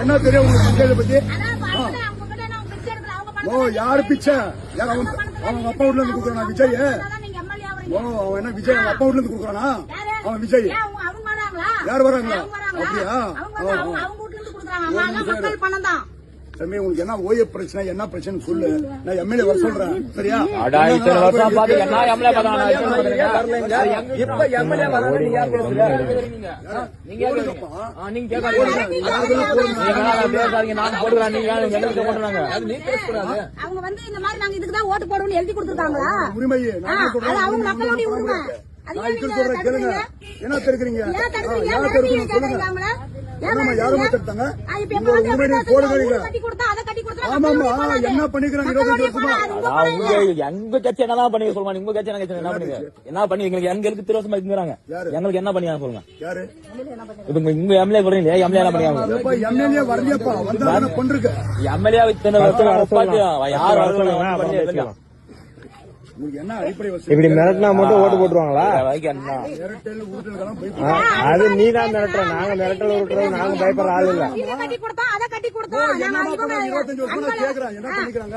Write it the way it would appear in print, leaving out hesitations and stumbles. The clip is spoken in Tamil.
என்ன தெரியும் உங்களுக்கு விஜய் பத்தி? ஓ யாரு பிச்சை? யார் அவங்க அப்பா வீட்ல இருந்து கொடுக்குறானா விஜய்? ஓ அவன் என்ன விஜய் அவங்க அப்பா வீட்ல இருந்து கொடுக்குறானா? அவன் விஜய் யார் வராங்களா? அப்படியா? தம்பி உங்களுக்கு என்ன ஓய பிரச்சனை என்ன பிரச்சனை சொல்லு, நான் எம்எல்ஏ வர சொல்றேன் சரியா? அவங்க வந்து இந்த மாதிரி நாங்க இதுக்குதான் ஓட்டு போடுவோம்னு எழுதி கொடுத்துருக்காங்களா? உரிமை அவங்க மக்களுடைய உரிமை. சொல்றேன் கேளுங்க. என்ன தெரிவிக்கிறீங்க? சொல்லுங்க. யாருமே தடுத்தாங்க? ஆமாமா என்ன பண்ணிக்கிறாங்க? 25 வருஷமா எங்க கட்சி என்னதான் பண்ணி சொல்லுவாங்க? உங்க கட்சி என்ன பண்ணுங்க? என்ன பண்ணி எங்களுக்கு 3 வருஷமா இருக்கிறாங்க. எங்களுக்கு என்ன பண்ணி சொல்லுங்க? யாரு இப்ப உங்க எம்எல்ஏ சொல்றீங்க, எம்எல்ஏ என்ன பண்ணியாங்க? எம்எல்ஏ வரலையப்பா, வந்தா பண்றீங்க. எம்எல்ஏ இத்தனை வருஷம் யார் உங்களுக்கு என்ன அடிப்படை இப்படி மிரட்டினா மட்டும் ஓட்டு போட்டுருவாங்களா? அது நீ தான் மிரட்டுற, நாங்க மிரட்டல் விட்டுறோம், நாங்க பயப்படுற ஆள் இல்ல. 25 வருஷமா கேக்குறாங்க என்ன பண்ணிக்கிறாங்க?